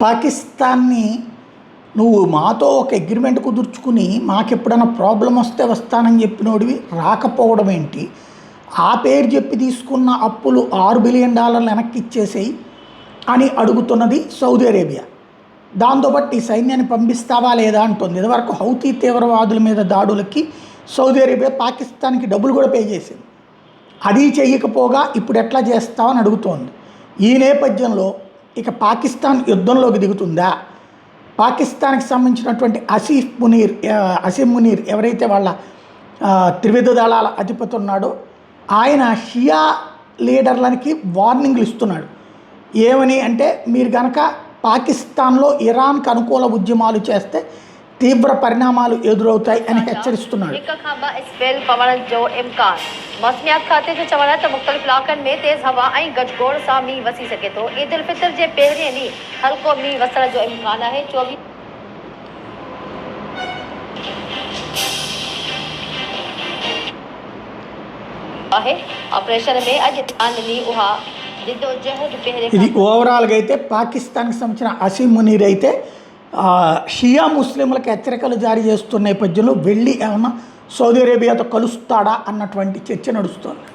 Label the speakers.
Speaker 1: పాకిస్తాన్ని నువ్వు మాతో ఒక అగ్రిమెంట్ కుదుర్చుకుని మాకెప్పుడైనా ప్రాబ్లం వస్తే వస్తానని చెప్పినోడివి రాకపోవడం ఏంటి? ఆ పేరు చెప్పి తీసుకున్న అప్పులు $6 బిలియన్ వెనక్కి ఇచ్చేసేయి అని అడుగుతున్నది సౌదీ అరేబియా. దాంతోపాటు ఈ సైన్యాన్ని పంపిస్తావా లేదా అంటుంది. ఇదివరకు హౌతీ తీవ్రవాదుల మీద దాడులకి సౌదీ అరేబియా పాకిస్తాన్కి డబ్బులు కూడా పే చేసింది. అది చేయకపోగా ఇప్పుడు ఎట్లా చేస్తావని అడుగుతోంది. ఈ నేపథ్యంలో ఇక పాకిస్తాన్ యుద్ధంలోకి దిగుతుందా? పాకిస్తాన్కి సంబంధించినటువంటి అసీం మునీర్ ఎవరైతే వాళ్ళ త్రివిధ దళాల అధిపతి ఉన్నాడో ఆయన షియా లీడర్లకి వార్నింగ్లు ఇస్తున్నాడు. ఏమని అంటే, మీరు కనుక పాకిస్తాన్లో ఇరాన్కి అనుకూల ఉద్యమాలు చేస్తే తీవ్ర పరిణామాలు ఎదురవుతాయి అని హెచ్చరిస్తున్నాడు.
Speaker 2: मौसमियात खाते जो चवण त मुख़्तलिफ़ इलाक़नि में तेज़ हवा ऐं गजगोड़ सां मींहुं वसी सघे थो। ईद उल फितर जे पहिरिएं ॾींहुं हल्को मींहुं वसण जो इम्कान आहे। 24 आहे ऑपरेशन में अॼु ध्यान ॾिनी उहा जिदोजहद पहिरें।
Speaker 1: ఇది ఓవరాల్గా అయితే పాకిస్తాన్కి సంబంధించిన అసీం మునీర్ అయితే షియా ముస్లింలకు హెచ్చరికలు జారీ చేస్తున్న నేపథ్యంలో వెళ్ళి ఏమన్నా సౌదీ అరేబియాతో కలుస్తాడా అన్నటువంటి చర్చ నడుస్తుంది.